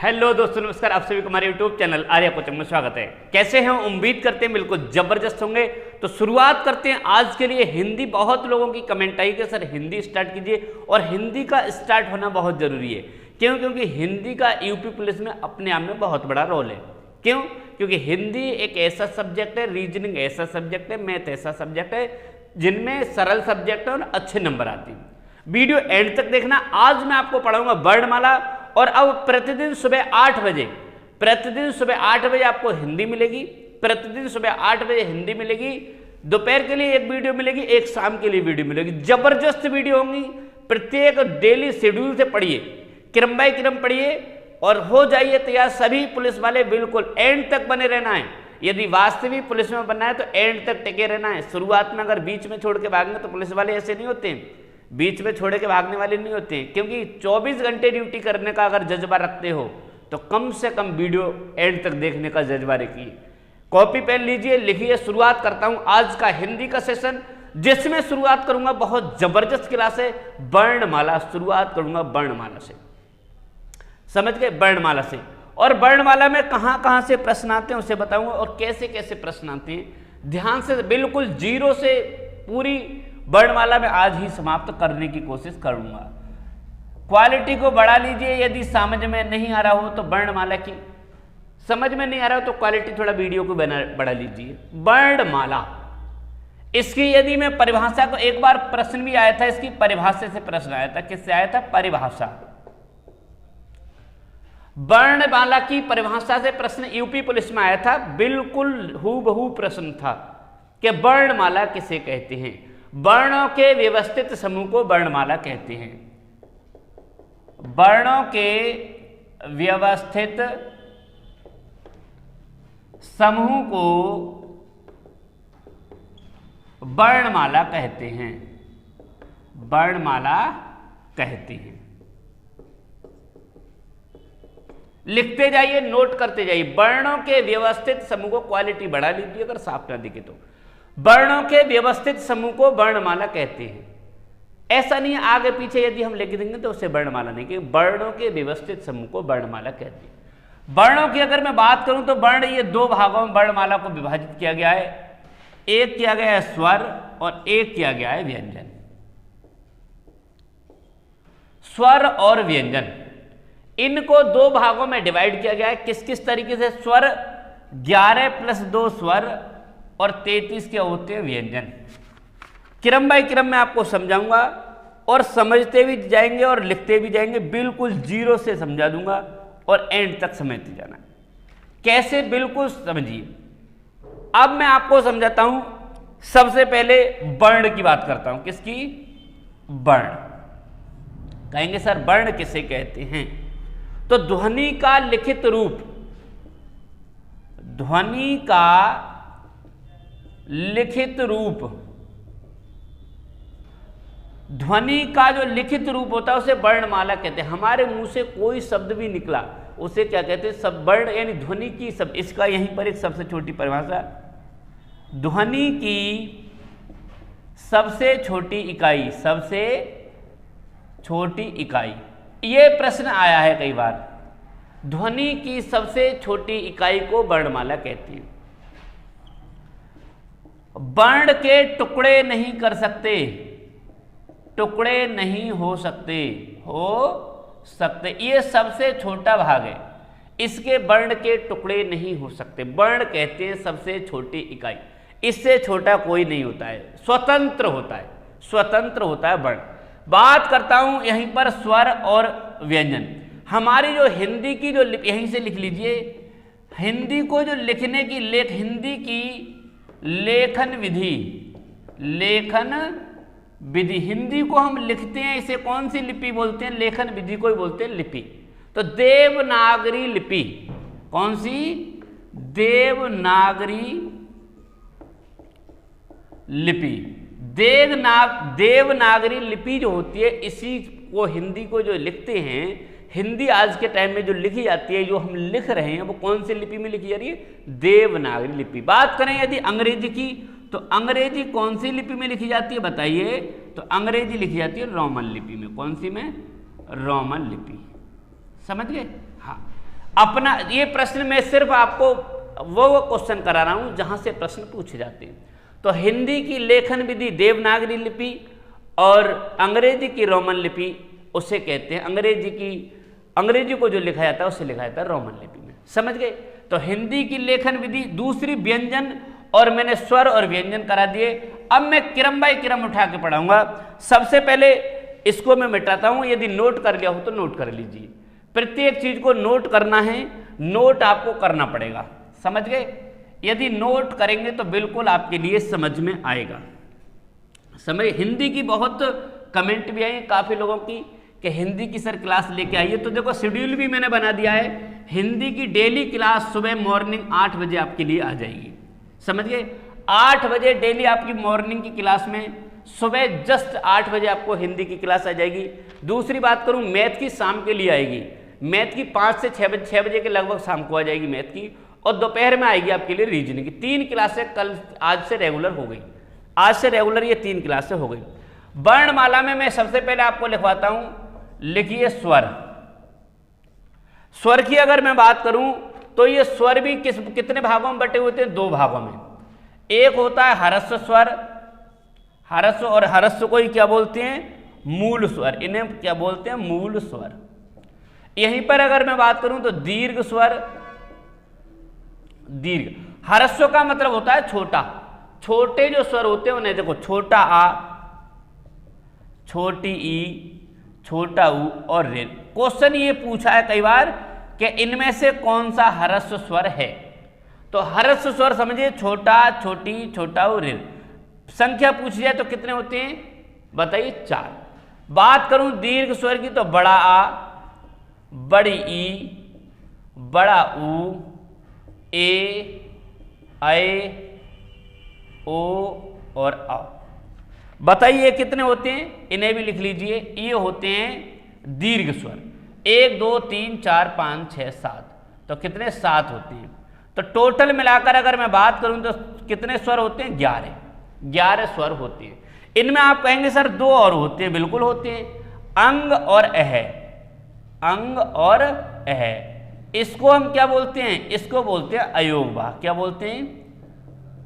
Hello दोस्तों, नमस्कार। आप सभी को हमारे यूट्यूब चैनल आर्या कोचिंग में स्वागत है। कैसे हैं? उम्मीद करते हैं बिल्कुल जबरदस्त होंगे। तो शुरुआत करते हैं आज के लिए हिंदी। बहुत लोगों की कमेंट आई कि सर हिंदी स्टार्ट कीजिए, और हिंदी का स्टार्ट होना बहुत जरूरी है। क्यों? क्योंकि हिंदी का यूपी पुलिस में अपने आप में बहुत बड़ा रोल है। क्यों? क्योंकि हिंदी एक ऐसा सब्जेक्ट है, रीजनिंग ऐसा सब्जेक्ट है, मैथ ऐसा सब्जेक्ट है जिनमें सरल सब्जेक्ट है और अच्छे नंबर आते हैं। वीडियो एंड तक देखना। आज मैं आपको पढ़ाऊंगा वर्णमाला, और अब प्रतिदिन सुबह 8 बजे आपको हिंदी मिलेगी। प्रतिदिन सुबह 8 बजे हिंदी मिलेगी। दोपहर के लिए एक वीडियो मिलेगी, एक शाम के लिए वीडियो मिलेगी। जबरदस्त वीडियो होंगी। प्रत्येक डेली शेड्यूल से पढ़िए, क्रम बाय क्रम पढ़िए और हो जाइए तैयार। सभी पुलिस वाले बिल्कुल एंड तक बने रहना है। यदि वास्तविक पुलिस में बनना है तो एंड तक टिके रहना है। शुरुआत में अगर बीच में छोड़ के भागेंगे तो पुलिस वाले ऐसे नहीं होते हैं, बीच में छोड़ के भागने वाले नहीं होते हैं। क्योंकि 24 घंटे ड्यूटी करने का अगर जज्बा रखते हो तो कम से कम वीडियो एंड तक देखने का जज्बा रखिए। कॉपी पेन लीजिए, लिखिए। शुरुआत करता हूं आज का हिंदी का सेशन, जिसमें शुरुआत करूंगा बहुत जबरदस्त क्लास है, वर्णमाला। शुरुआत करूंगा वर्णमाला से, समझ गए? वर्णमाला से। और वर्णमाला में कहां कहां से प्रश्न आते हैं उसे बताऊंगा, और कैसे कैसे प्रश्न आते हैं। ध्यान से, बिल्कुल जीरो से पूरी वर्णमाला में आज ही समाप्त करने की कोशिश करूंगा। क्वालिटी को बढ़ा लीजिए। यदि समझ में नहीं आ रहा हो तो वर्णमाला की समझ में नहीं आ रहा हो तो क्वालिटी थोड़ा वीडियो को बढ़ा लीजिए। वर्णमाला, इसकी यदि मैं परिभाषा को, एक बार प्रश्न भी आया था इसकी परिभाषा से प्रश्न आया था। किससे आया था? परिभाषा। वर्णमाला की परिभाषा से प्रश्न यूपी पुलिस में आया था। बिल्कुल हूबहू प्रश्न था कि वर्णमाला किसे कहते हैं। वर्णों के व्यवस्थित समूह को वर्णमाला कहते हैं। वर्णों के व्यवस्थित समूह को वर्णमाला कहते हैं। वर्णमाला कहते हैं। लिखते जाइए, नोट करते जाइए। वर्णों के व्यवस्थित समूह को, क्वालिटी बढ़ा लीजिए अगर साफ ना दिखे तो। वर्णों के व्यवस्थित समूह को वर्णमाला कहते हैं। ऐसा नहीं है आगे पीछे यदि हम लिख देंगे तो उसे वर्णमाला नहीं कहेंगे। वर्णों के व्यवस्थित समूह को वर्णमाला कहते हैं। वर्णों की अगर मैं बात करूं तो वर्ण, ये दो भागों में वर्णमाला को विभाजित किया गया है। एक किया गया है स्वर और एक किया गया है व्यंजन। स्वर और व्यंजन, इनको दो भागों में डिवाइड किया गया है। किस किस तरीके से? स्वर 11 + 2 स्वर और 33 क्या होते हैं? व्यंजन। क्रम बाय क्रम में आपको समझाऊंगा और समझते भी जाएंगे और लिखते भी जाएंगे। बिल्कुल जीरो से समझा दूंगा और एंड तक समझते जाना। कैसे? बिल्कुल समझिए। अब मैं आपको समझाता हूं। सबसे पहले वर्ण की बात करता हूं। किसकी? वर्ण। कहेंगे सर वर्ण किसे कहते हैं? तो ध्वनि का लिखित रूप, ध्वनि का लिखित रूप, ध्वनि का जो लिखित रूप होता है उसे वर्णमाला कहते हैं। हमारे मुंह से कोई शब्द भी निकला उसे क्या कहते हैं? सब वर्ण, यानी ध्वनि की सब। इसका यहीं पर एक सबसे छोटी परिभाषा, ध्वनि की सबसे छोटी इकाई, सबसे छोटी इकाई। ये प्रश्न आया है कई बार। ध्वनि की सबसे छोटी इकाई को वर्णमाला कहते हैं। वर्ण के टुकड़े नहीं कर सकते, टुकड़े नहीं हो सकते, ये सबसे छोटा भाग है। इसके वर्ण के टुकड़े नहीं हो सकते। वर्ण कहते हैं सबसे छोटी इकाई। इससे छोटा कोई नहीं होता है, स्वतंत्र होता है, स्वतंत्र होता है वर्ण। बात करता हूं यहीं पर स्वर और व्यंजन। हमारी जो हिंदी की जो, यहीं से लिख लीजिए, हिंदी को जो लिखने की हिंदी की लेखन विधि, लेखन विधि, हिंदी को हम लिखते हैं, इसे कौन सी लिपि बोलते हैं? लेखन विधि को ही बोलते हैं लिपि। तो देवनागरी लिपि, कौन सी? देवनागरी लिपि। देवनागरी लिपि जो होती है, इसी को हिंदी को जो लिखते हैं, हिंदी आज के टाइम में जो लिखी जाती है, जो हम लिख रहे हैं, वो कौन सी लिपि में लिखी जा रही है? देवनागरी लिपि। बात करें यदि अंग्रेजी की, तो अंग्रेजी कौन सी लिपि में लिखी जाती है बताइए? तो अंग्रेजी लिखी जाती है रोमन लिपि में। कौन सी में? रोमन लिपि। समझ गए? हाँ। अपना ये प्रश्न में सिर्फ आपको वो क्वेश्चन करा रहा हूं जहां से प्रश्न पूछे जाते हैं। तो हिंदी की लेखन विधि देवनागरी लिपि और अंग्रेजी की रोमन लिपि उसे कहते हैं, अंग्रेजी को जो लिखा जाता है उसे लिखा जाता है रोमन लिपि में। समझ गए? तो हिंदी की लेखन विधि, दूसरी व्यंजन, और मैंने स्वर और व्यंजन करा दिए। अब मैं क्रम बाय क्रम उठा के पढ़ाऊंगा। सबसे पहले इसको मैं मिटाता हूं, यदि नोट कर लिया हो तो नोट कर लीजिए। प्रत्येक चीज को नोट करना है, नोट आपको करना पड़ेगा। समझ गए? यदि नोट करेंगे तो बिल्कुल आपके लिए समझ में आएगा। समझ? हिंदी की बहुत कमेंट भी आई काफी लोगों की कि हिंदी की सर क्लास लेके आइए। तो देखो शेड्यूल भी मैंने बना दिया है, हिंदी की डेली क्लास सुबह मॉर्निंग 8 बजे आपके लिए आ जाएगी। समझ गए? 8 बजे डेली आपकी मॉर्निंग की क्लास में, सुबह जस्ट 8 बजे आपको हिंदी की क्लास आ जाएगी। दूसरी बात करूं, मैथ की शाम के लिए आएगी। मैथ की 5 से 6 बजे के लगभग शाम को आ जाएगी मैथ की, और दोपहर में आएगी आपके लिए रीजनिंग की। 3 क्लासें कल आज से रेगुलर हो गई, आज से रेगुलर ये 3 क्लासें हो गई। वर्णमाला में मैं सबसे पहले आपको लिखवाता हूं, लिखिए स्वर। स्वर की अगर मैं बात करूं तो ये स्वर भी कितने भागों में बटे होते हैं? 2 भागों में। एक होता है ह्रस्व स्वर, ह्रस्व, और ह्रस्व को ही क्या बोलते हैं? मूल स्वर। इन्हें क्या बोलते हैं? मूल स्वर। यहीं पर अगर मैं बात करूं तो दीर्घ स्वर, दीर्घ। ह्रस्व का मतलब होता है छोटा, छोटे जो स्वर होते हैं उन्हें देखो, छोटा आ, छोटी ई, छोटा ऊ और रे। क्वेश्चन ये पूछा है कई बार कि इनमें से कौन सा ह्रस्व स्वर है। तो ह्रस्व स्वर समझिए, छोटा, छोटी, छोटा ऊ, रे। संख्या पूछ जाए तो कितने होते हैं? बताइए, 4। बात करूं दीर्घ स्वर की तो बड़ा आ, बड़ी ई, बड़ा ऊ, ए, ऐ, ओ और आ। बताइए कितने होते हैं? इन्हें भी लिख लीजिए। ये होते हैं दीर्घ स्वर। 1 2 3 4 5 6 7, तो कितने? 7 होते हैं। तो टोटल मिलाकर अगर मैं बात करूं तो कितने स्वर होते हैं? 11 स्वर होते हैं। इनमें आप कहेंगे सर 2 और होते हैं, बिल्कुल होते हैं, अंग और अह। अंग और अह, इसको हम क्या बोलते हैं? इसको बोलते हैं अयोगवाह। क्या बोलते हैं?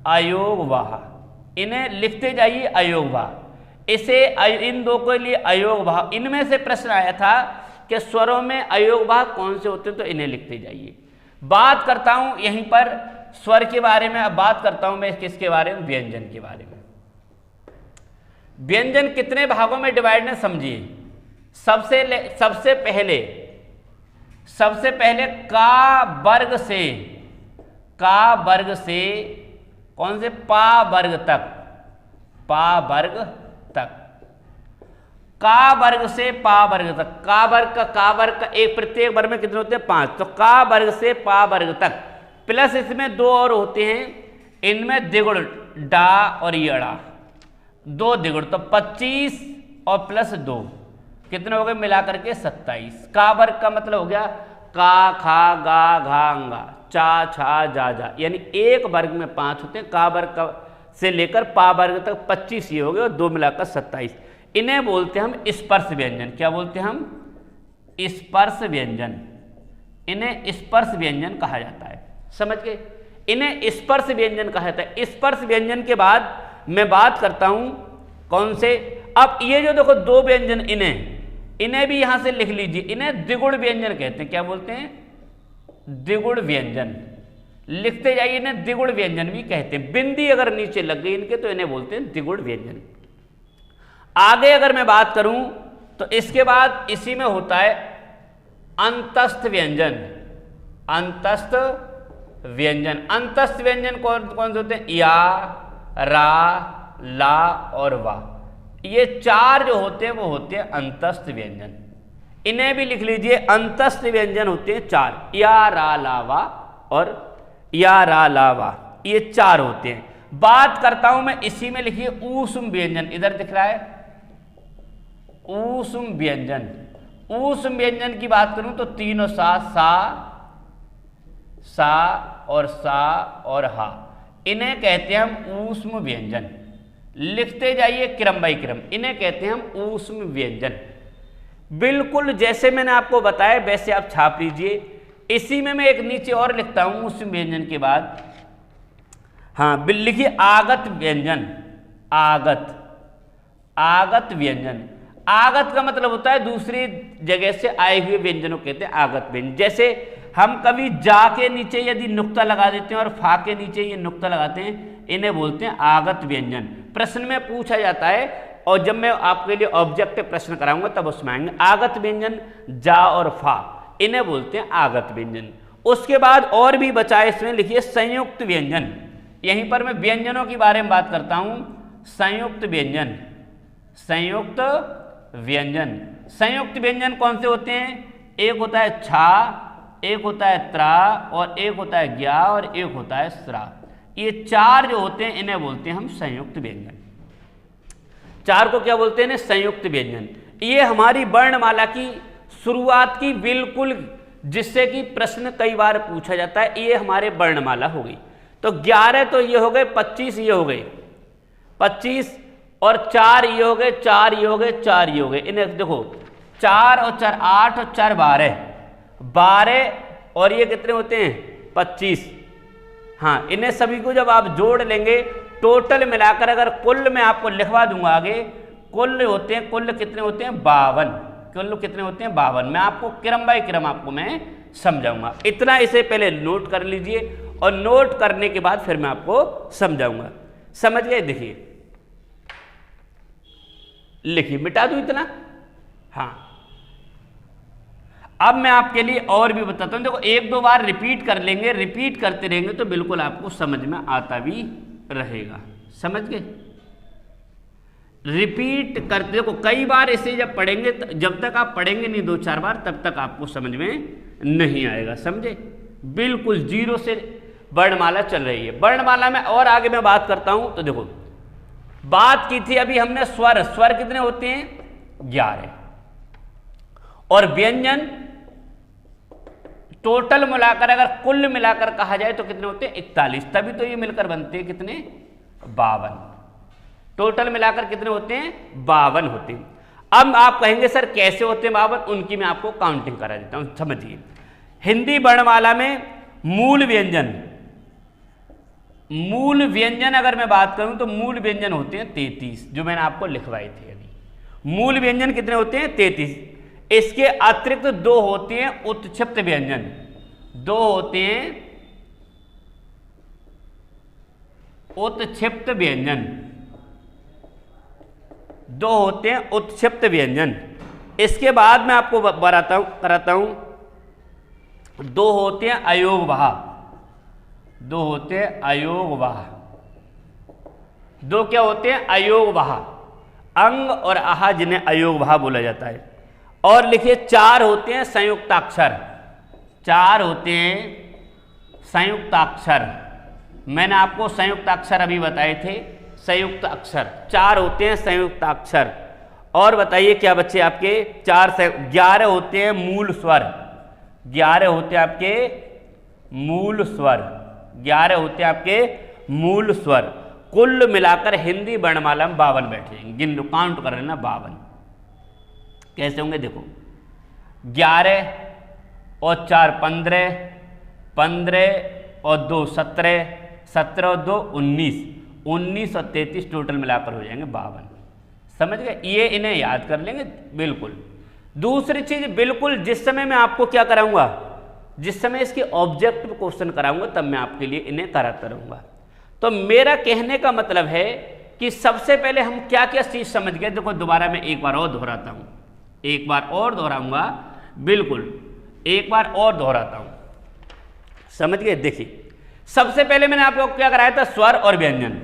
अयोगवाह। इन्हें लिखते जाइए, अयोगवाह। इसे इन 2 के लिए अयोगवाह। इनमें से प्रश्न आया था कि स्वरों में अयोगवाह कौन से होते हैं, तो इन्हें लिखते जाइए। बात करता हूं यहीं पर स्वर के बारे में। अब बात करता हूं मैं किसके बारे में? व्यंजन के बारे में। व्यंजन कितने भागों में डिवाइड है समझिए। सबसे पहले का वर्ग से कौन से? पा वर्ग तक। पा वर्ग तक, का वर्ग से पा वर्ग तक। का वर्ग का एक प्रत्येक वर्ग में कितने होते हैं? 5। तो का वर्ग से पा वर्ग तक, प्लस इसमें 2 और होते हैं, इनमें द्विगुण डा और यड़ा, 2 द्विगुण, तो 25 और प्लस 2 कितने हो गए? मिलाकर के 27। का वर्ग का मतलब हो गया का, खा, गा, घा, अंगा, चा, छा, जा, जा, यानी एक वर्ग में 5 होते हैं। का वर्ग से लेकर पा वर्ग तक 25 ये हो गए, और 2 मिलाकर 27। इन्हें बोलते हैं हम स्पर्श व्यंजन। क्या बोलते हैं हम? स्पर्श व्यंजन। इन्हें स्पर्श व्यंजन कहा जाता है। समझ गए? इन्हें स्पर्श व्यंजन कहा जाता है। स्पर्श व्यंजन के बाद मैं बात करता हूं कौन से? अब ये जो देखो 2 व्यंजन, इन्हें भी यहां से लिख लीजिए। इन्हें द्विगुण व्यंजन कहते हैं। क्या बोलते हैं? द्विगुण व्यंजन। लिखते जाइए, इन्हें द्विगुण व्यंजन भी कहते हैं। बिंदी अगर नीचे लग गई इनके तो इन्हें बोलते हैं द्विगुण व्यंजन। आगे अगर मैं बात करूं तो इसके बाद इसी में होता है अंतस्थ व्यंजन। अंतस्थ व्यंजन। अंतस्थ व्यंजन कौन कौन से होते हैं? या, रा, ला और वा। ये 4 जो होते हैं वो होते हैं अंतस्थ व्यंजन। इन्हें भी लिख लीजिए। अंतस्थ व्यंजन होते हैं 4, या, रा, ला, वा और या, रा, ला, वा, ये 4 होते हैं। बात करता हूं मैं इसी में, लिखिए ऊष्म व्यंजन। इधर दिख रहा है ऊष्म व्यंजन। ऊष्म व्यंजन की बात करूं तो 3 और सा और हा, इन्हें कहते हैं हम ऊष्म व्यंजन। लिखते जाइए क्रम बाई क्रम। इन्हें कहते हैं हम ऊष्म व्यंजन। बिल्कुल जैसे मैंने आपको बताया वैसे आप छाप लीजिए। इसी में मैं एक नीचे और लिखता हूं उस व्यंजन के बाद। हाँ, लिखिए आगत व्यंजन। आगत, आगत व्यंजन। आगत का मतलब होता है दूसरी जगह से आए हुए व्यंजनों कहते हैं आगत व्यंजन। जैसे हम कभी जा के नीचे यदि नुक्ता लगा देते हैं और फा के नीचे ये नुक्ता लगाते हैं, इन्हें बोलते हैं आगत व्यंजन। प्रश्न में पूछा जाता है, और जब मैं आपके लिए ऑब्जेक्टिव प्रश्न कराऊंगा तब उसमें आएंगे आगत व्यंजन। जा और फा, इन्हें बोलते हैं आगत व्यंजन। उसके बाद और भी बचा है इसमें, लिखिए संयुक्त व्यंजन। यहीं पर मैं व्यंजनों के बारे में बात करता हूं। संयुक्त व्यंजन, संयुक्त व्यंजन। संयुक्त व्यंजन कौन से होते हैं? एक होता है छा, एक होता है त्रा, और एक होता है ज्ञा, और एक होता है स्रा। ये चार जो होते हैं इन्हें बोलते हैं हम संयुक्त व्यंजन। चार को क्या बोलते हैं? संयुक्त व्यंजन। ये हमारी वर्णमाला की शुरुआत की बिल्कुल, जिससे कि प्रश्न कई बार पूछा जाता है, ये हमारे वर्णमाला हो गई। तो 11 तो ये हो गए, 25 ये हो गए, 25 और 4 ये हो गए, 4 ये हो गए, 4 ये हो गए। इन्हें देखो 4 और 4 8 और 4 12, 12 और ये कितने होते हैं? 25। हाँ, इन्हें सभी को जब आप जोड़ लेंगे टोटल मिलाकर, अगर कुल मैं आपको लिखवा दूंगा आगे, कुल होते हैं, कुल कितने होते हैं? 52। कुल कितने होते हैं? 52। मैं आपको क्रम बाय क्रम आपको मैं समझाऊंगा। इतना इसे पहले नोट कर लीजिए, और नोट करने के बाद फिर मैं आपको समझाऊंगा। समझ गए? देखिए, लिखिए, मिटा दूं इतना। हाँ, अब मैं आपके लिए और भी बताता हूं। देखो, एक दो बार रिपीट कर लेंगे, रिपीट करते रहेंगे तो बिल्कुल आपको समझ में आता भी रहेगा। समझ गए? रिपीट करते, देखो कई बार इसे जब पढ़ेंगे, जब तक आप पढ़ेंगे नहीं 2-4 बार, तब तक आपको समझ में नहीं आएगा। समझे? बिल्कुल जीरो से वर्णमाला चल रही है। वर्णमाला में और आगे मैं बात करता हूं। तो देखो, बात की थी अभी हमने स्वर। स्वर कितने होते हैं? 11। और व्यंजन टोटल मिलाकर, अगर कुल मिलाकर कहा जाए तो कितने होते हैं? 41। तभी तो ये मिलकर बनते हैं कितने? 52। टोटल मिलाकर कितने होते हैं? 52 होते हैं। अब आप कहेंगे सर कैसे होते हैं 52? उनकी मैं आपको काउंटिंग करा देता हूं। समझिए, हिंदी वर्णमाला में मूल व्यंजन, मूल व्यंजन अगर मैं बात करूं तो मूल व्यंजन होते हैं 33, जो मैंने आपको लिखवाए थे अभी। मूल व्यंजन कितने होते हैं? 33। इसके अतिरिक्त 2 होते हैं उत्क्षिप्त व्यंजन। 2 होते हैं उत्क्षिप्त व्यंजन। 2 होते हैं उत्क्षिप्त व्यंजन। इसके बाद मैं आपको कराता हूं 2 होते हैं अयोगवाह। 2 होते हैं अयोगवाह। 2 क्या होते हैं? अयोगवाह। अंग और आहा, जिन्हें अयोगवाह बोला जाता है। और लिखिए 4 होते हैं संयुक्ताक्षर। 4 होते हैं संयुक्ताक्षर। मैंने आपको संयुक्ताक्षर अभी बताए थे। संयुक्त अक्षर 4 होते हैं संयुक्ताक्षर। और बताइए क्या बच्चे आपके? 4 से 11 होते हैं मूल स्वर। 11 होते हैं आपके मूल स्वर। 11 होते हैं आपके मूल स्वर। कुल मिलाकर हिंदी वर्णमाला में 52 बैठ जाएंगे। गिन लो, काउंट कर लेना 52 कैसे होंगे? देखो, 11 और 4 15, 15 और 2 17, 17 और 2 19, 19 और 33 टोटल मिलाकर हो जाएंगे 52। समझ गए? ये इन्हें याद कर लेंगे बिल्कुल। दूसरी चीज, बिल्कुल जिस समय मैं आपको क्या कराऊंगा, जिस समय इसके ऑब्जेक्टिव क्वेश्चन कराऊंगा, तब मैं आपके लिए इन्हें कराता रहूंगा। तो मेरा कहने का मतलब है कि सबसे पहले हम क्या क्या चीज समझ गए। देखो, दोबारा मैं एक बार और दोहराता हूं, एक बार और दोहराऊंगा, बिल्कुल एक बार और दोहराता हूं। समझ गए? देखिए, सबसे पहले मैंने आपको क्या कराया था? स्वर और व्यंजन।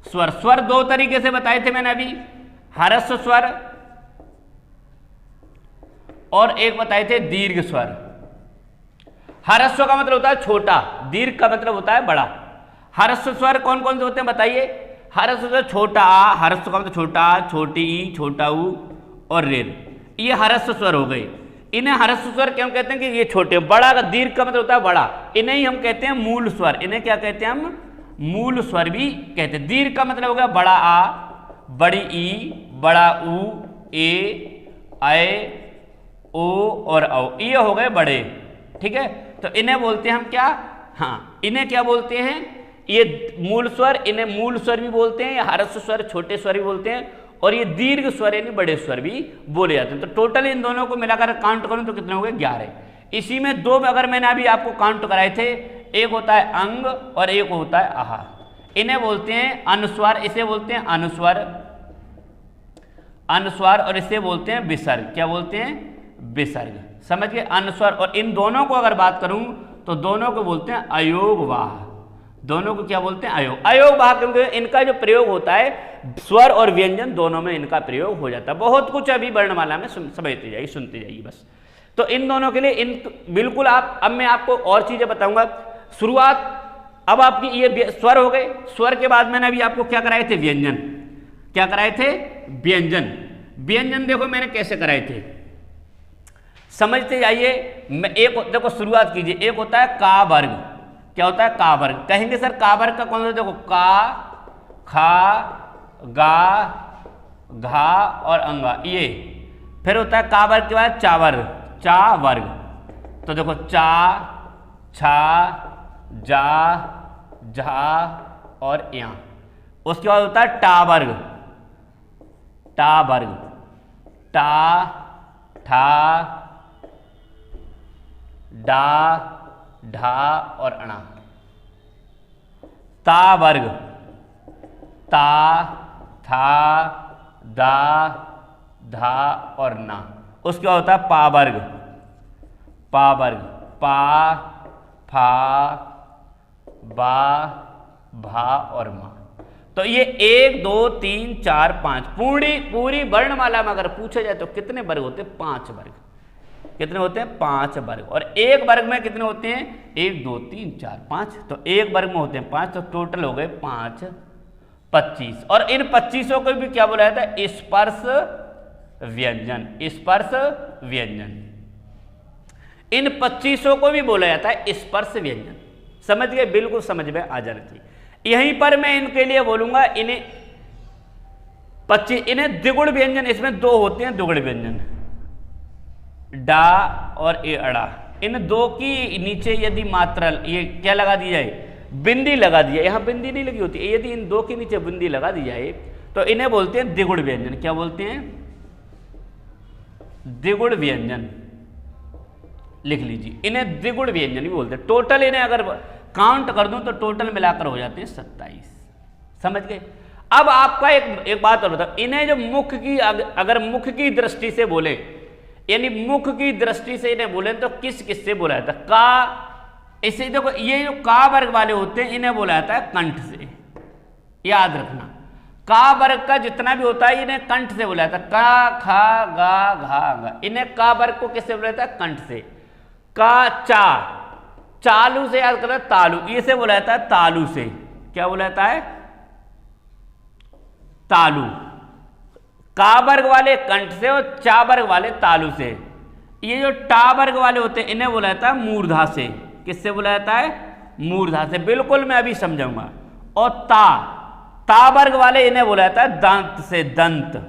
स्वर, स्वर 2 तरीके से बताए थे मैंने अभी, ह्रस्व स्वर और एक बताए थे दीर्घ स्वर। ह्रस्व का मतलब होता है छोटा, दीर्घ का मतलब होता है बड़ा। ह्रस्व स्वर कौन कौन से होते हैं बताइए? ह्रस्व स्वर छोटा आ, ह्रस्व का मतलब छोटा, छोटी ई, छोटा ऊ और रेर, ये ह्रस्व स्वर हो गए। इन्हें ह्रस्व स्वर क्यों कहते हैं? कि ये छोटे। बड़ा का, दीर्घ का मतलब होता है बड़ा, इन्हें ही हम कहते हैं मूल स्वर। इन्हें क्या कहते हैं हम? मूल स्वर भी कहते हैं। दीर्घ का मतलब हो गया बड़ा आ, बड़ी ई, बड़ा ऊ, ए, ऐ, ओ और औ, ये हो गए बड़े। ठीक है, तो इन्हें बोलते हैं हम क्या, हाँ इन्हें क्या बोलते हैं, ये मूल स्वर, इन्हें मूल स्वर भी बोलते हैं, या ह्रस्व स्वर, छोटे स्वर भी बोलते हैं, और ये दीर्घ स्वर यानी बड़े स्वर भी बोले जाते हैं। तो टोटल इन दोनों को मिलाकर काउंट करूं तो कितने हो गए, 11। इसी में दो अगर मैंने अभी आपको काउंट कराए थे, एक होता है अंग और एक होता है आहार। इन्हें बोलते हैं अनुस्वार, इसे बोलते हैं अनुस्वार, अनुस्वार, और इसे बोलते हैं विसर्ग। क्या बोलते हैं, विसर्ग। समझ गए, अनुस्वार। और इन दोनों को अगर बात करूं तो दोनों को बोलते हैं अयोगवाह, दोनों को क्या बोलते हैं, अयोग। अयोगवाह क्योंकि इनका जो प्रयोग होता है स्वर और व्यंजन दोनों में इनका प्रयोग हो जाता है। बहुत कुछ अभी वर्णमाला में समझते जाइए, सुनते जाइए बस। तो इन दोनों के लिए इन बिल्कुल आप, अब मैं आपको और चीजें बताऊंगा। शुरुआत अब आपकी ये स्वर हो गए, स्वर के बाद मैंने अभी आपको क्या कराए थे, व्यंजन। क्या कराए थे, व्यंजन। व्यंजन देखो मैंने कैसे कराए थे, समझते जाइए। मैं एक देखो शुरुआत कीजिए, एक होता है का वर्ग। क्या होता है, का वर्ग। कहेंगे सर का वर्ग का कौन सा, देखो का, खा, गा, घा और अंगा, ये। फिर होता है का वर्ग के बाद चा वर्ग, चा वर्ग। तो देखो चा, छा, जा, झा और या। उसके बाद होता है टा वर्ग, टा वर्ग, टा, ठा, डा, ढा और अणा। ता वर्ग, ता, था, दा, धा और ना। उसके बाद होता है पा वर्ग, पा वर्ग, पा, फा, बा, भा और मा। तो ये 1 2 3 4 5 पूरी वर्णमाला में अगर पूछा जाए तो कितने वर्ग होते हैं, 5 वर्ग। कितने होते हैं, 5 वर्ग। और एक वर्ग में कितने होते हैं, 1 2 3 4 5। तो एक वर्ग में होते हैं 5, तो टोटल हो गए 5 25। और इन 25 को भी क्या बोला जाता है, स्पर्श व्यंजन, स्पर्श व्यंजन। इन 25 को भी बोला जाता है स्पर्श व्यंजन। समझ गए, बिल्कुल समझ में आ जाना चाहिए। यहीं पर मैं इनके लिए बोलूंगा, इन्हें 25, इन्हें द्विगुण व्यंजन, इसमें 2 होते हैं द्विगुण व्यंजन, डा और ए अड़ा। इन 2 की नीचे यदि मात्रा ये क्या लगा दी जाए, बिंदी लगा दी जाए, यहां बिंदी नहीं लगी होती, यदि इन 2 के नीचे बिंदी लगा दी जाए तो इन्हें बोलते हैं द्विगुण व्यंजन। क्या बोलते हैं, द्विगुण व्यंजन। लिख लीजिए, इन्हें द्विगुण व्यंजन भी बोलते हैं। टोटल इन्हें अगर काउंट कर दूं तो टोटल मिलाकर हो जाते हैं 27। समझ गए। अब आपका एक बात और बताओ, इन्हें जो मुख की, अगर मुख की दृष्टि से बोले, यानी मुख की दृष्टि से इन्हें बोले तो किस किस से बोला जाता है, का। इसे देखो, ये जो का वर्ग वाले होते हैं इन्हें बोला जाता है कंठ से। याद रखना, का वर्ग का जितना भी होता है इन्हें कंठ से बोला जाता है। का, खा, गा, घा, गा। इन्हें का वर्ग को किससे बोला जाता है, कंठ से। का, चा, चालू से याद करना, तालु, इसे बोला जाता है तालु से। क्या बोला जाता है, तालु। का वर्ग वाले कंठ से और चा वर्ग वाले तालु से। ये जो टा वर्ग वाले होते हैं इन्हें बोला जाता है मूर्धा से। किससे बोला जाता है, मूर्धा से। बिल्कुल मैं अभी समझाऊंगा। और ता वर्ग वाले इन्हें बोला जाता है दांत से, दंत।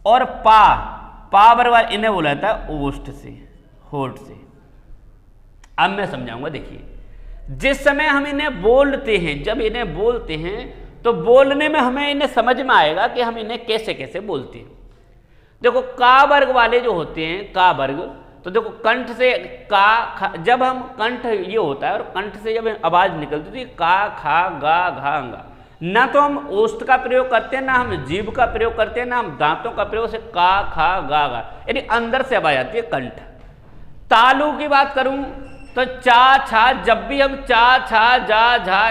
और पा वर्ग वाले इन्हें बोला जाता है ओष्ठ से, होठ से। अब मैं समझाऊंगा। देखिए, जिस समय हम इन्हें बोलते हैं, जब इन्हें बोलते हैं तो बोलने में हमें इन्हें समझ में आएगा कि हम इन्हें कैसे कैसे बोलते हैं। देखो, का वर्ग वाले जो होते हैं, का वर्ग, तो देखो कंठ से का, जब हम कंठ ये होता है और कंठ से जब आवाज निकलती है का, खा, गा, घा, अंगा, ना तो हम ओष्ठ का प्रयोग करते हैं, ना हम जीभ का प्रयोग करते हैं, ना हम दांतों का प्रयोग से का, खा, गा, गा, यानी अंदर से आवाज आती है कंठ। तालु की बात करूं तो चा, छा, जब भी हम चा, छा, जा, झा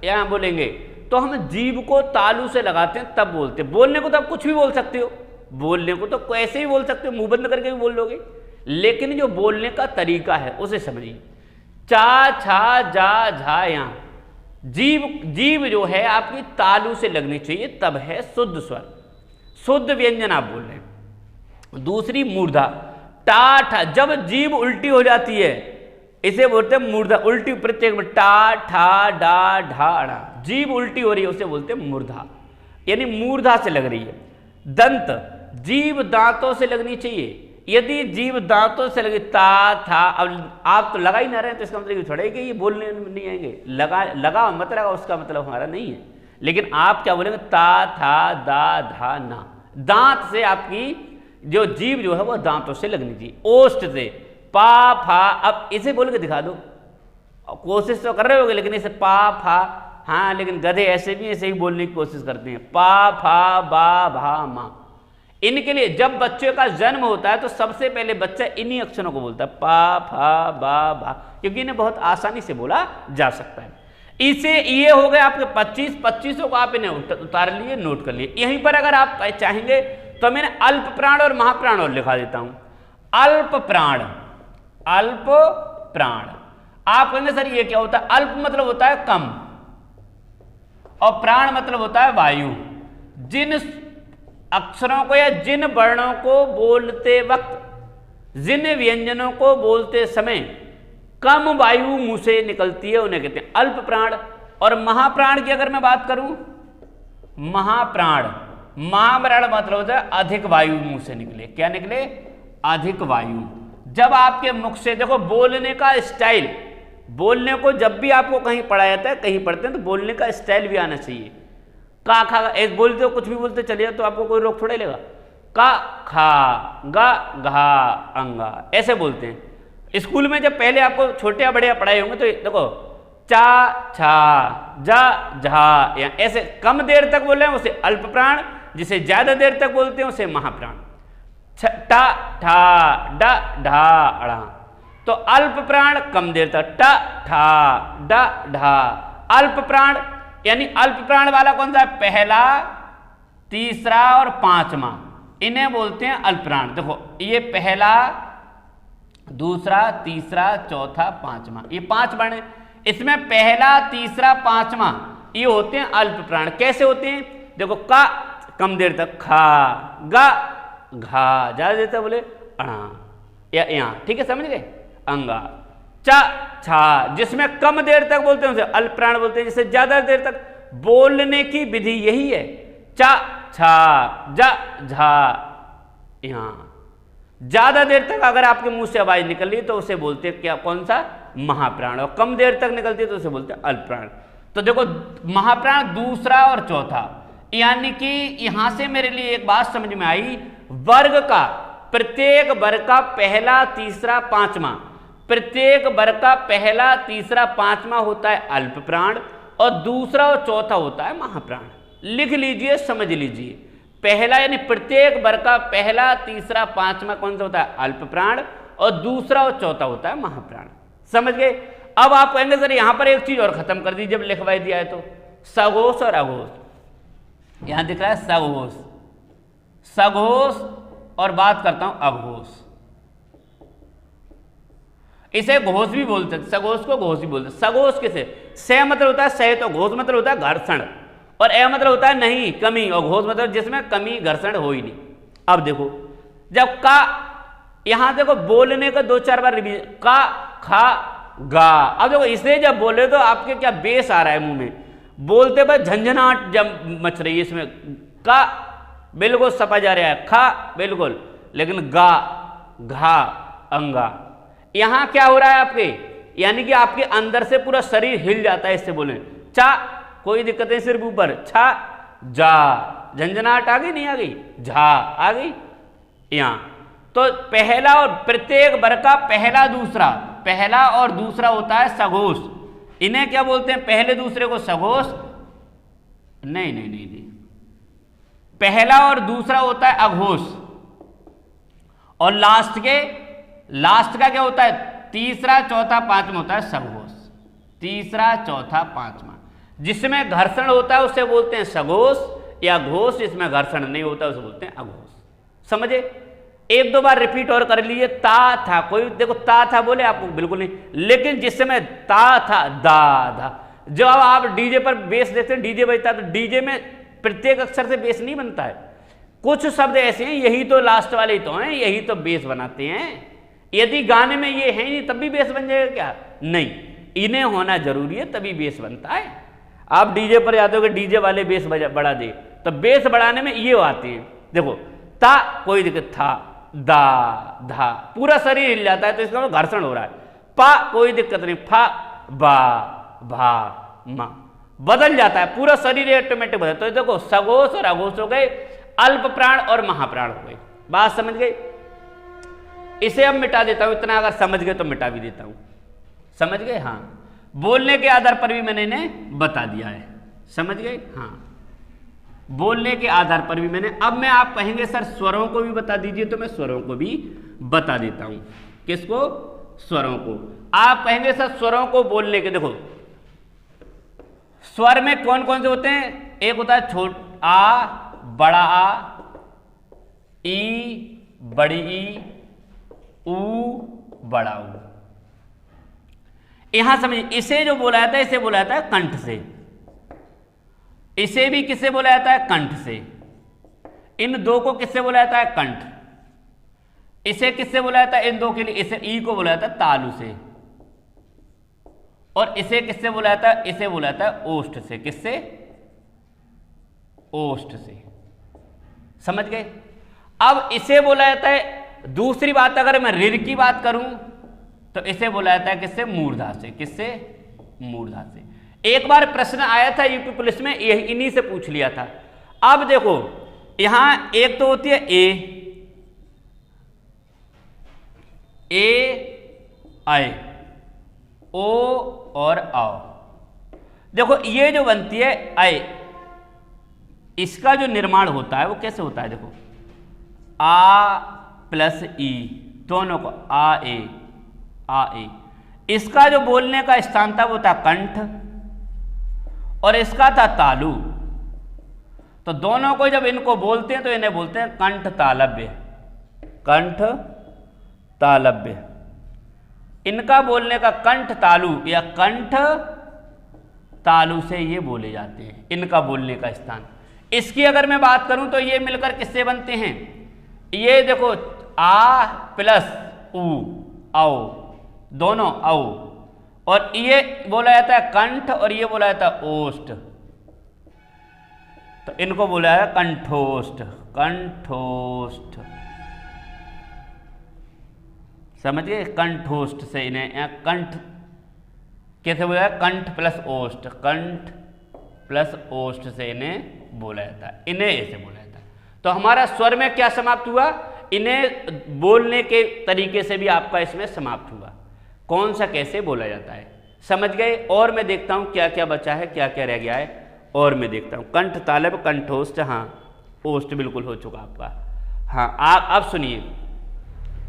यहां बोलेंगे तो हम जीभ को तालु से लगाते हैं, तब बोलते हैं। बोलने को तो आप कुछ भी बोल सकते हो, बोलने को तो कैसे भी बोल सकते हो, मुंह बंद करके भी बोल लोगे, लेकिन जो बोलने का तरीका है उसे समझिए। चा, छा, जा, झा, यहां जीभ जो है आपकी तालु से लगनी चाहिए, तब है शुद्ध स्वर, शुद्ध व्यंजन आप बोल रहे हैं। दूसरी मूर्धा, टा, ठा, जब जीभ उल्टी हो जाती है इसे बोलते हैं मूर्धा। उल्टी प्रत्येक में टा, ठा, डा, ढा, अड़ा, जीभ उल्टी हो रही है उसे बोलते हैं मूर्धा, यानी मूर्धा से लग रही है। दंत, जीभ दांतों से लगनी चाहिए, यदि जीभ दांतों से लगी ता था, अब आप तो लगा ही ना रहे तो इसका मतलब थोड़ा है कि ये बोलने नहीं आएंगे, लगा मत लगा उसका मतलब हमारा नहीं है। लेकिन आप क्या बोलेंगे, ता था दा धा ना, दांत से आपकी जो जीभ जो है वो दांतों से लगनी चाहिए, ओष्ठ से। पा फा, अब इसे बोल के दिखा दो, कोशिश तो कर रहे होगे लेकिन इसे पा फा, हाँ लेकिन गधे ऐसे भी ऐसे ही बोलने की कोशिश करते हैं, पा फा बा भा मा। इनके लिए जब बच्चे का जन्म होता है तो सबसे पहले बच्चा इन्हीं अक्षरों को बोलता है, पा फा बा भा, क्योंकि इन्हें बहुत आसानी से बोला जा सकता है। इसे ये हो गए आपके 25 को आप इन्हें उतार लिए, नोट कर लिए। यहीं पर अगर आप चाहेंगे तो मैंने अल्प प्राण और महाप्राण और लिखा देता हूं। अल्प प्राण, अल्प प्राण, आप कहेंगे सर ये क्या होता है? अल्प मतलब होता है कम और प्राण मतलब होता है वायु। जिन अक्षरों को या जिन वर्णों को बोलते वक्त, जिन व्यंजनों को बोलते समय कम वायु मुंह से निकलती है उन्हें कहते हैं अल्प प्राण। और महाप्राण की अगर मैं बात करूं, महाप्राण मतलब होता है अधिक वायु मुंह से निकले। क्या निकले? अधिक वायु। जब आपके मुख से देखो बोलने का स्टाइल, बोलने को जब भी आपको कहीं पढ़ाया जाता है, कहीं पढ़ते हैं तो बोलने का स्टाइल भी आना चाहिए। का खा एक बोलते हो, कुछ भी बोलते चलिए तो आपको कोई रोक थोड़े लेगा। का खा गा घा अंगा ऐसे बोलते हैं। स्कूल में जब पहले आपको छोटे या बड़े पढ़ाए होंगे तो देखो चा छा जा झा, या ऐसे कम देर तक बोल रहे हैं उसे अल्प प्राण, जिसे ज्यादा देर तक बोलते हैं उसे महाप्राण। टा ठा डा ढा अड़ा, तो अल्प प्राण कम देर तक, टा ठा डा ढा। अल्प प्राण यानी अल्प प्राण वाला कौन सा है? पहला, तीसरा और पांचवा, इन्हें बोलते हैं अल्प प्राण। देखो ये पहला, दूसरा, तीसरा, चौथा, पांचवा, ये 5 वर्ण। इसमें पहला, तीसरा, पांचवा ये होते हैं अल्प प्राण। कैसे होते हैं? देखो का कम देर तक, खा गा घा ज्यादा देर तक बोले अणा या यहाँ, ठीक है समझ गए? अंगा। चा छा जिसमें कम देर तक बोलते हैं उसे अल्प प्राण बोलते हैं, जिससे ज्यादा देर तक बोलने की विधि यही है। चा छा जा झा, यहां ज्यादा देर तक अगर आपके मुंह से आवाज निकल रही तो उसे बोलते हैं क्या? कौन सा? महाप्राण। और कम देर तक निकलती है तो उसे बोलते हैं अल्प प्राण। तो देखो महाप्राण दूसरा और चौथा, यानी कि यहां से मेरे लिए एक बात समझ में आई, वर्ग का प्रत्येक वर्ग का पहला, तीसरा, पांचवा, प्रत्येक वर्ग का पहला, तीसरा, पांचवा होता है अल्प प्राण और दूसरा और चौथा होता है महाप्राण। लिख लीजिए, समझ लीजिए। पहला यानी प्रत्येक वर्ग का पहला, तीसरा, पांचवा कौन सा होता है? अल्प प्राण, और दूसरा और चौथा होता है महाप्राण। समझ गए? अब आप कहेंगे सर यहां पर एक चीज और खत्म कर दी, जब लिखवाई दिया है तो सघोष और अघोष। यहां दिख रहा है सघोष, सघोष, और बात करता हूं अघोष। इसे घोष भी बोलते हैं, सघोष को घोष भी बोलते हैं। सघोष किसे? से मतलब होता है सह, तो घोष मतलब होता है घर्षण, और ए मतलब होता है नहीं, कमी, और घोष मतलब जिसमें कमी घर्षण हो ही नहीं। अब देखो जब का, यहां देखो बोलने का 2-4 बार रिवीजन, का खा गा। अब देखो इसे जब बोले तो आपके क्या बेस आ रहा है मुंह में, बोलते पर झंझनाहट जब मच रही है। इसमें का बिल्कुल सपा जा रहा है, खा बिल्कुल, लेकिन गा घा अंगा, यहां क्या हो रहा है आपके, यानी कि आपके अंदर से पूरा शरीर हिल जाता है इससे बोले। चा कोई दिक्कत नहीं, सिर्फ ऊपर। छा जा झंझनाहट आ गई, नहीं आ गई? झा आ गई। यहां तो पहला और प्रत्येक वर्ग का पहला, दूसरा, पहला और दूसरा होता है सघोष। इन्हें क्या बोलते हैं? पहले दूसरे को सघोष नहीं नहीं नहीं नहीं, पहला और दूसरा होता है अघोष, और लास्ट का क्या होता है? तीसरा, चौथा, पांचवा होता है सघोष। तीसरा, चौथा, पांचवा, जिसमें घर्षण होता है उसे बोलते हैं सघोष या घोष, जिसमें घर्षण नहीं होता उसे बोलते हैं अघोष। समझे? 1-2 बार रिपीट और कर लीजिए। ता था, कोई देखो ता था बोले आपको बिल्कुल नहीं, लेकिन जिस समय ता था दा धा। जब आप डीजे पर बेस देखते हैं, डीजे बजता है तो डीजे में प्रत्येक अक्षर से बेस नहीं बनता है। कुछ शब्द ऐसे हैं, यही तो लास्ट वाले ही तो हैं, यही तो बेस बनाते हैं। यदि गाने में ये है नहीं तब भी बेस बन जाएगा क्या? नहीं, इन्हें होना जरूरी है तभी बेस बनता है। आप डीजे पर जाते हो कि डीजे वाले बेस बढ़ा दे, तो बेस बढ़ाने में ये आते हैं। देखो ता कोई दिक्कत, था दा, धा, पूरा शरीर हिल जाता है तो इसका मतलब घर्षण हो रहा है। पा कोई दिक्कत नहीं, फा, बा, भा, मा, बदल जाता है पूरा शरीर ऑटोमेटिक बदल। तो देखो सघोष और अघोष हो गए, अल्प प्राण और महाप्राण हो गए। बात समझ गए? इसे अब मिटा देता हूं, इतना अगर समझ गए तो मिटा भी देता हूं। समझ गए? हाँ, बोलने के आधार पर भी मैंने इन्हें बता दिया है। समझ गए? हाँ, बोलने के आधार पर भी मैंने। अब मैं, आप कहेंगे सर स्वरों को भी बता दीजिए, तो मैं स्वरों को भी बता देता हूं। किसको? स्वरों को। आप कहेंगे सर स्वरों को बोलने के, देखो स्वर में कौन कौन से होते हैं? एक होता है छोटा आ, बड़ा आ, ई, बड़ी ई, ऊ, बड़ा ऊ। यहां समझिए, इसे जो बोला जाता है इसे बोला जाता है कंठ से। इसे भी किससे बोला जाता है? कंठ से। इन दो को किससे बोला जाता है? कंठ। इसे किससे बोला जाता है? इन दो के लिए, इसे ई को बोला जाता है तालु से, और इसे किससे बोला जाता है? इसे बोला जाता है ओष्ठ से। किससे? ओष्ठ से। समझ गए? अब इसे बोला जाता है, दूसरी बात अगर मैं ऋर की बात करूं तो इसे बोला जाता है किससे? मूर्धा से। किससे? मूर्धा से। एक बार प्रश्न आया था यूपी पुलिस में, इन्हीं से पूछ लिया था। अब देखो यहां एक तो होती है ए, आए, ओ और आओ। देखो ये जो बनती है आए, इसका जो निर्माण होता है वो कैसे होता है? देखो आ प्लस ई, दोनों को आ ए, आ ए। इसका जो बोलने का स्थान था वो था कंठ, और इसका था तालु। तो दोनों को जब इनको बोलते हैं तो इन्हें बोलते हैं कंठ तालव्य। कंठ तालव्य। इनका बोलने का कंठ तालु या कंठ तालु से ये बोले जाते हैं, इनका बोलने का स्थान। इसकी अगर मैं बात करूं तो ये मिलकर किससे बनते हैं? ये देखो आ प्लस ऊ, आओ, दोनों आओ, और ये बोला जाता है कंठ और ये बोला जाता है ओष्ठ। तो इनको बोला जाता है कंठोष्ठ। कंठोष्ठ। समझिए? कंठोष्ठ से इन्हें कंठ कैसे बोला? कंठ प्लस ओष्ठ। कंठ प्लस ओष्ठ से इन्हें बोला जाता है, इन्हें ऐसे बोला जाता है। तो हमारा स्वर में क्या समाप्त हुआ? इन्हें बोलने के तरीके से भी आपका इसमें समाप्त हुआ, कौन सा कैसे बोला जाता है। समझ गए? और मैं देखता हूं क्या क्या बचा है, क्या क्या रह गया है, और मैं देखता हूं। कंठ तालव्य, कंठोष्ठ, हाँ ओष्ठ बिल्कुल हो चुका आपका। हाँ, आप अब सुनिए,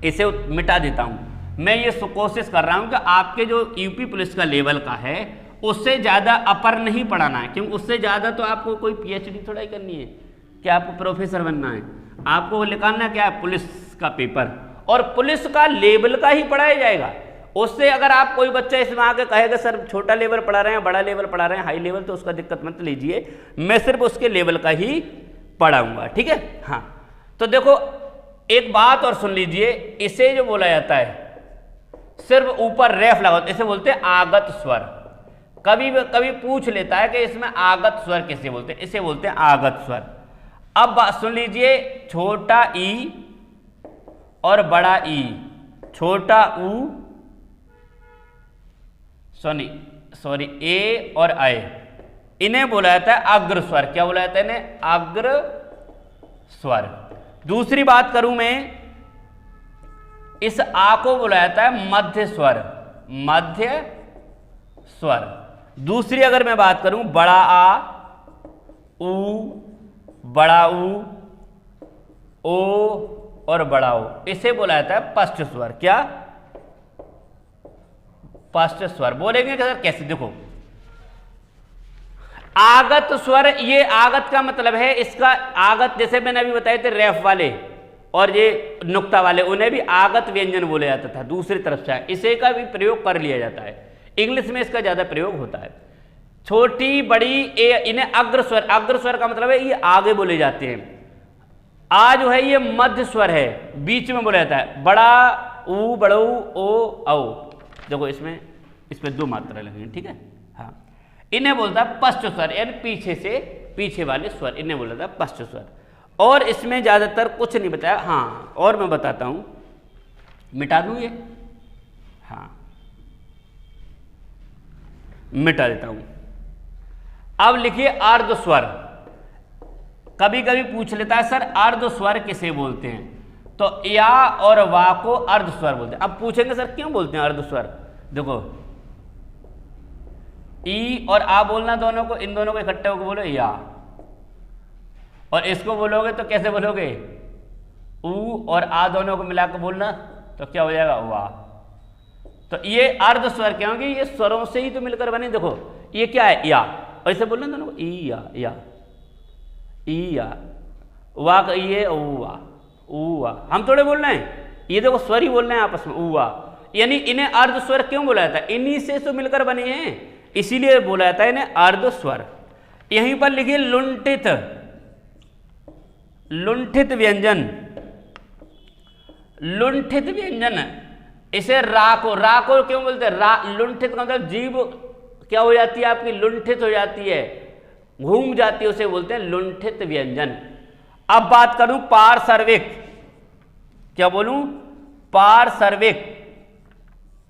इसे मिटा देता हूं। मैं ये कोशिश कर रहा हूं कि आपके जो यूपी पुलिस का लेवल का है उससे ज़्यादा अपर नहीं पढ़ाना है, क्योंकि उससे ज़्यादा तो आपको कोई पीएचडी थोड़ा ही करनी है कि आपको प्रोफेसर बनना है। आपको निकालना क्या है? पुलिस का पेपर, और पुलिस का लेवल का ही पढ़ाया जाएगा। उससे अगर आप कोई बच्चा इसमें आके कहेगा सर छोटा लेवल पढ़ा रहे हैं, बड़ा लेवल पढ़ा रहे हैं, हाई लेवल, तो उसका दिक्कत मत लीजिए, मैं सिर्फ उसके लेवल का ही पढ़ाऊंगा। ठीक है? हाँ, तो देखो एक बात और सुन लीजिए, इसे जो बोला जाता है सिर्फ ऊपर रेफ लगा, इसे बोलते हैं आगत स्वर। कभी कभी पूछ लेता है कि इसमें आगत स्वर किसे बोलते हैं? इसे बोलते हैं आगत स्वर। अब बात सुन लीजिए, छोटा ई और बड़ा ई, छोटा ऊ, सॉरी ए और आए, इन्हें बोला जाता है अग्र स्वर। क्या बोला जाता है इन्हें? अग्र स्वर। दूसरी बात करूं मैं, इस आ को बोला जाता है मध्य स्वर। मध्य स्वर। दूसरी अगर मैं बात करूं, बड़ा आ, ऊ, बड़ा ऊ, ओ और बड़ा ओ, इसे बोला जाता है पश्च स्वर। क्या? पश्च स्वर। बोलेंगे सर कैसे? देखो आगत स्वर, ये आगत का मतलब है इसका आगत, जैसे मैंने अभी बताए थे रेफ वाले और ये नुक्ता वाले, उन्हें भी आगत व्यंजन बोला जाता था दूसरी तरफ से। इसे का भी प्रयोग कर लिया जाता है, इंग्लिश में इसका ज्यादा प्रयोग होता है। छोटी बड़ी ए, इन्हें अग्र स्वर। अग्र स्वर का मतलब है ये आगे बोले जाते हैं। आ जो है ये मध्य स्वर है, बीच में बोला जाता है। बड़ा ऊ, बड़ऊ, ओ, औ। देखो इसमें दो मात्रा लगेंगी। ठीक है? हाँ, इन्हें बोलता है पश्च स्वर, यानी पीछे से, पीछे वाले स्वर, इन्हें बोला था पश्च स्वर। और इसमें ज़्यादातर कुछ नहीं बताया। हाँ, और मैं बताता हूँ, मिटा दूँ ये, हाँ मिटा देता हूँ। अब लिखिए अर्ध स्वर। कभी कभी पूछ लेता है सर अर्ध स्वर किसे बोलते हैं, तो या और वा को अर्ध स्वर बोलते हैं। अब पूछेंगे सर क्यों बोलते हैं अर्ध स्वर, देखो ई और आ बोलना दोनों को, इन दोनों को इकट्ठे होकर बोलो या, और इसको बोलोगे तो कैसे बोलोगे, ऊ और आ दोनों को मिलाकर बोलना तो क्या हो जाएगा, वाह। तो ये अर्ध स्वर क्या होंगे, ये स्वरों से ही तो मिलकर बने। देखो ये क्या है, या, और इसे बोलना दोनों को ई या ई या, वा का ये ऊ वा, हम थोड़े बोल रहे हैं, ये देखो स्वर ही बोल रहे हैं आपस में, ऊ वा। यानी इन्हें अर्ध स्वर क्यों बोला जाता है, इन्हीं से तो मिलकर बने हैं, इसीलिए बोला जाता है इन्हें अर्ध स्वर। यहीं पर लिखिए लुंठित, लुंठित व्यंजन, लुंठित व्यंजन, इसे रा को क्यों बोलते हैं, रा, लुंठित का मतलब जीभ क्या हो जाती है आपकी, लुंठित हो जाती है, घूम जाती है, उसे बोलते हैं लुंठित व्यंजन। अब बात करूं पार्श्विक, क्या बोलूं, पार्श्विक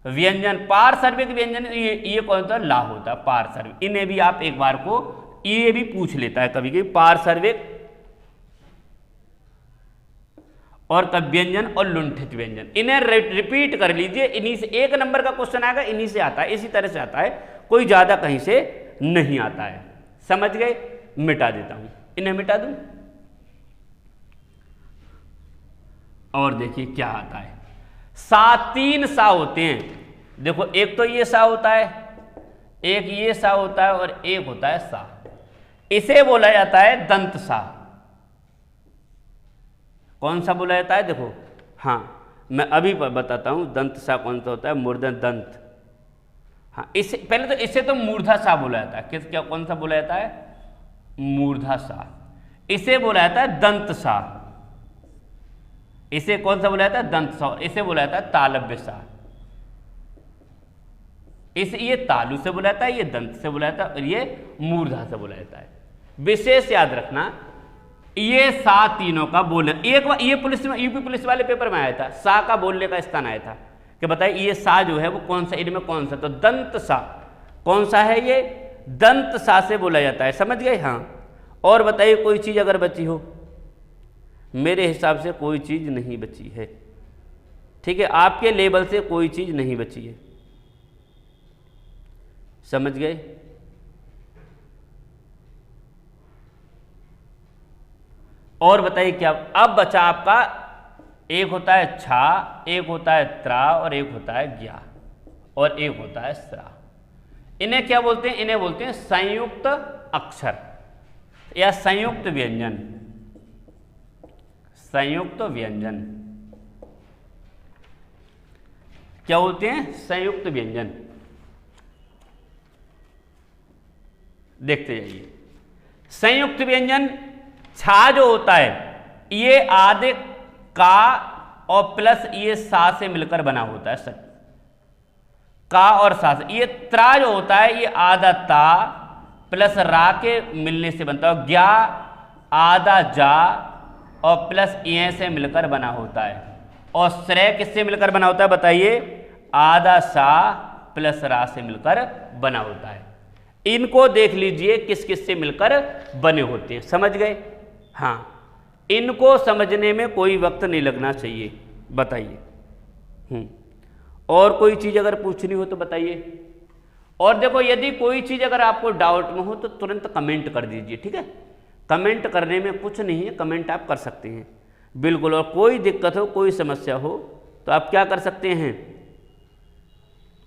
व्यंजन। पार्श्विक व्यंजन ये कौन सा, ला होता है पार्श्विक। इन्हें भी आप एक बार को ये भी पूछ लेता है कभी कभी, पार्श्विक और कब व्यंजन और लुंठित व्यंजन। इन्हें रिपीट कर लीजिए, इन्हीं से 1 नंबर का क्वेश्चन आएगा, इन्हीं से आता है, इसी तरह से आता है, कोई ज्यादा कहीं से नहीं आता है। समझ गए, मिटा देता हूं, इन्हें मिटा दूं और देखिए क्या आता है। सा, 3 सा होते हैं, देखो एक तो ये सा होता है, एक ये सा होता है और एक होता है सा, इसे बोला जाता है दंत सा। कौन सा बोला जाता है, देखो हाँ मैं अभी बताता हूं, दंत सा कौन सा होता है, मूर्धन दंत। हाँ, इसे पहले तो इसे तो मूर्धा सा बोला जाता है, किस क्या कौन सा बोला जाता है, मूर्धा सा। इसे बोला जाता है दंत सा, इसे कौन सा बोला जाता है, दंत सा। इसे बोला जाता है तालव्य सा, ये तालु से बोला जाता है, ये दंत से बोला जाता है, और ये मूर्धा से बोला जाता है। विशेष याद रखना, ये सा तीनों का बोलना। एक बार ये पुलिस में, यूपी पुलिस वाले पेपर में आया था, सा का बोलने का स्थान आया था कि बताइए ये सा जो है वो कौन सा, इनमें कौन सा, तो दंत सा कौन सा है, ये दंत सा से बोला जाता है। समझ गए, हाँ। और बताइए कोई चीज अगर बची हो, मेरे हिसाब से कोई चीज नहीं बची है, ठीक है, आपके लेवल से कोई चीज नहीं बची है। समझ गए, और बताइए क्या। अब बचा आपका, एक होता है छा, एक होता है त्रा, और एक होता है ज्ञा, और एक होता है स्रा। इन्हें क्या बोलते हैं, इन्हें बोलते हैं संयुक्त अक्षर या संयुक्त व्यंजन, संयुक्त व्यंजन। क्या बोलते हैं, संयुक्त व्यंजन। देखते जाइए, संयुक्त व्यंजन छा जो होता है ये आधे का और प्लस ये सा से मिलकर बना होता है, सर का और सा से। ये त्रा जो होता है ये आधा ता प्लस रा के मिलने से बनता है। ज्ञा आधा जा और प्लस ये से मिलकर बना होता है। और श्रेय किससे मिलकर बना होता है बताइए, आधा सा प्लस रा से मिलकर बना होता है। इनको देख लीजिए किस किस से मिलकर बने होते हैं। समझ गए, हाँ, इनको समझने में कोई वक्त नहीं लगना चाहिए। बताइए, और कोई चीज अगर पूछनी हो तो बताइए। और देखो यदि कोई चीज अगर आपको डाउट में हो तो तुरंत कमेंट कर दीजिए, ठीक है। कमेंट करने में कुछ नहीं है, कमेंट आप कर सकते हैं बिल्कुल। और कोई दिक्कत हो, कोई समस्या हो तो आप क्या कर सकते हैं,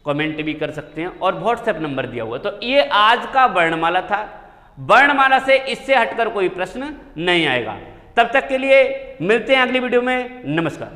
कमेंट भी कर सकते हैं। और व्हाट्सएप नंबर दिया हुआ। तो ये आज का वर्णमाला था। वर्णमाला से इससे हटकर कोई प्रश्न नहीं आएगा। तब तक के लिए मिलते हैं अगली वीडियो में। नमस्कार।